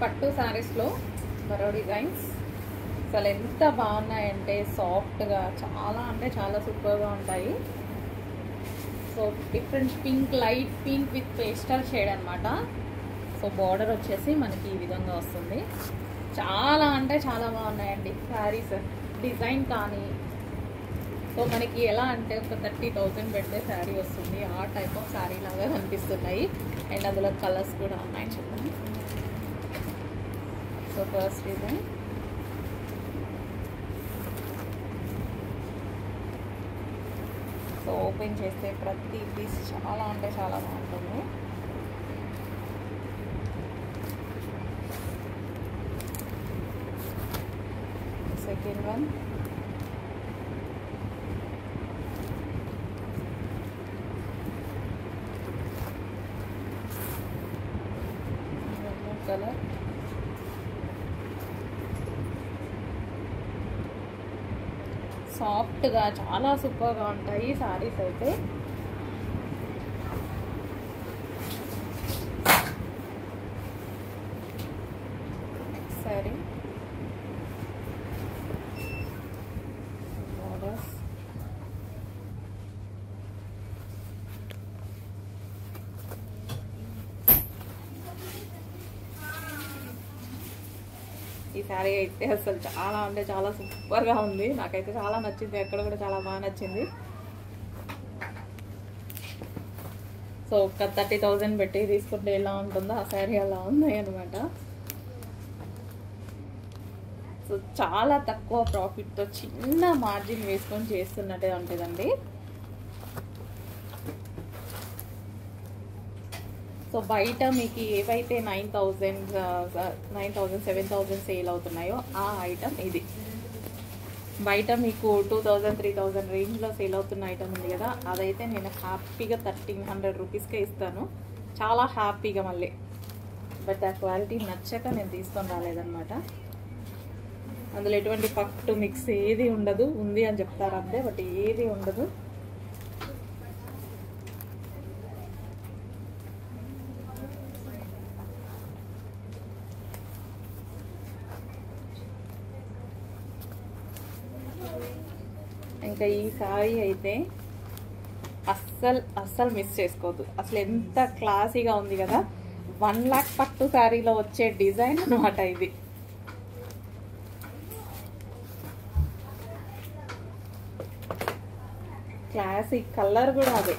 పట్టు శారీస్లో మరో డిజైన్స్ అసలు ఎంత బాగున్నాయంటే సాఫ్ట్గా చాలా అంటే చాలా సూపర్గా ఉంటాయి. So different pink, light pink with pastel shade అనమాట. సో బార్డర్ వచ్చేసి మనకి ఈ విధంగా వస్తుంది. చాలా అంటే చాలా బాగున్నాయండి శారీస్, డిజైన్ కానీ. సో మనకి ఎలా అంటే ఒక 30,000 పెడితే శారీ వస్తుంది, ఆ టైప్ ఆఫ్ శారీ లాగా కనిపిస్తున్నాయి. అండ్ అందులో కలర్స్ కూడా ఉన్నాయి చూడండి. So first design, so open చేస్తే ప్రతి పీస్ చాలా అంటే చాలా బాగుంటుంది. సెకండ్ వన్, కలర్, సాఫ్ట్గా చాలా సూపర్గా ఉంటాయి సారీస్ అయితే. నెక్స్ట్ సారీ బోర్డర్స్, ఈ శారీ అయితే అసలు చాలా అంటే చాలా సూపర్గా ఉంది. నాకైతే చాలా నచ్చింది, ఎక్కడ కూడా చాలా బాగా నచ్చింది. సో ఒక 30,000 పెట్టి తీసుకుంటే ఎలా ఉంటుందో ఆ శారీ అలా ఉంది అనమాట. సో చాలా తక్కువ ప్రాఫిట్తో చిన్న మార్జిన్ వేసుకొని చేస్తున్నట్టే ఉంటుందండి. సో బయట మీకు ఏవైతే 9,000, 7,000 సేల్ అవుతున్నాయో ఆ ఐటమ్ ఇది. బయట మీకు 2,000, 3,000 రేంజ్లో సేల్ అవుతున్న ఐటమ్ ఉంది కదా, అదైతే నేను హ్యాపీగా 1,300 రూపీస్కే ఇస్తాను, చాలా హ్యాపీగా. మళ్ళీ బట్ ఆ క్వాలిటీ నచ్చక నేను తీసుకొని రాలేదన్నమాట. అందులో ఎటువంటి పట్టు మిక్స్ ఏది ఉండదు, ఉంది అని చెప్తారు అంతే, బట్ ఏది ఉండదు. ఇంకా ఈ సారీ అయితే అస్సలు మిస్ చేసుకోవద్దు. అసలు ఎంత క్లాసీగా ఉంది కదా, 1 lakh పట్టు శారీలో వచ్చే డిజైన్ అనమాట ఇది. క్లాసిక్ కలర్ కూడా అదే.